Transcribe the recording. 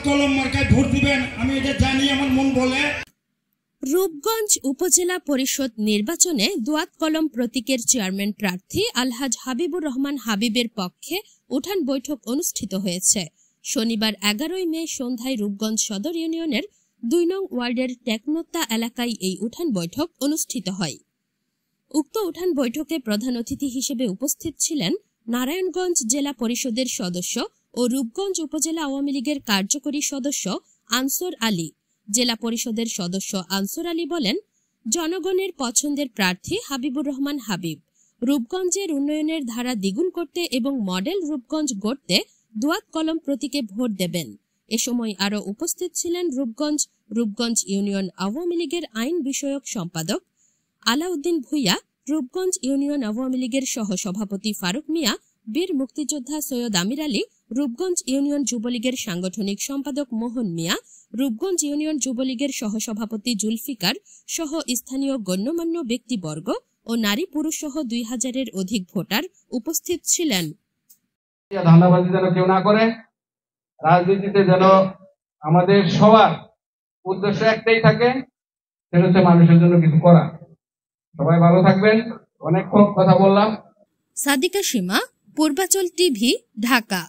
কলম মার্কায় ভোট দিবেন, আমি এটা জানি, আমার মন বলে। রূপগঞ্জ উপজেলা পরিষদ নির্বাচনে দোয়াত কলম প্রতীকের চেয়ারম্যান প্রার্থী আলহাজ হাবিবুর রহমান হাবিবের পক্ষে উঠান বৈঠক অনুষ্ঠিত হয়েছে। শনিবার 11 মে সন্ধ্যায় রূপগঞ্জ সদর ইউনিয়নের 2 নং ওয়ার্ডের টেকনোত্তা এলাকায় এই উঠান বৈঠক অনুষ্ঠিত হয়। উক্ত উঠান বৈঠকে প্রধান অতিথি হিসেবে উপস্থিত ছিলেন নারায়ণগঞ্জ জেলা পরিষদের সদস্য ও রূপগঞ্জ উপজেলা আওয়ামী লীগের কার্যকরী সদস্য আনসর আলী। জেলা পরিষদের সদস্য আনসর আলী বলেন, জনগণের পছন্দের প্রার্থী হাবিবুর রহমান হাবিব রূপগঞ্জের উন্নয়নের ধারা দ্বিগুণ করতে এবং মডেল রূপগঞ্জ গড়তে দোয়াত কলম প্রতীকে ভোট দেবেন। এ সময় আরও উপস্থিত ছিলেন রূপগঞ্জ ইউনিয়ন আওয়ামী লীগের আইন বিষয়ক সম্পাদক আলাউদ্দিন ভুইয়া, রূপগঞ্জ ইউনিয়ন আওয়ামী লীগের সহ সভাপতি ফারুক মিয়া, বীর মুক্তিযোদ্ধা সৈয়দ আমির আলী, রূপগঞ্জ ইউনিয়ন যুবলীগের সাংগঠনিক সম্পাদক মোহন মিয়া, রূপগঞ্জ ইউনিয়ন যুবলীগের সহসভাপতি জুলফিকার সহ স্থানীয় গণ্যমান্য ব্যক্তিবর্গ ও নারী পুরুষ সহ 2000-এর অধিক ভোটার উপস্থিত ছিলেন। ধান্দাবাজি যেন কেউ না করে, রাজনীতিতে যেন আমাদের সবার উদ্দেশ্য একটাই থাকে, সেটা হচ্ছে মানুষের জন্য কিছু করা। সবাই ভালো থাকবেন। অনেকক্ষণ কথা বললাম। সাদিকা সীমা, পূর্বাচল টিভি, ঢাকা।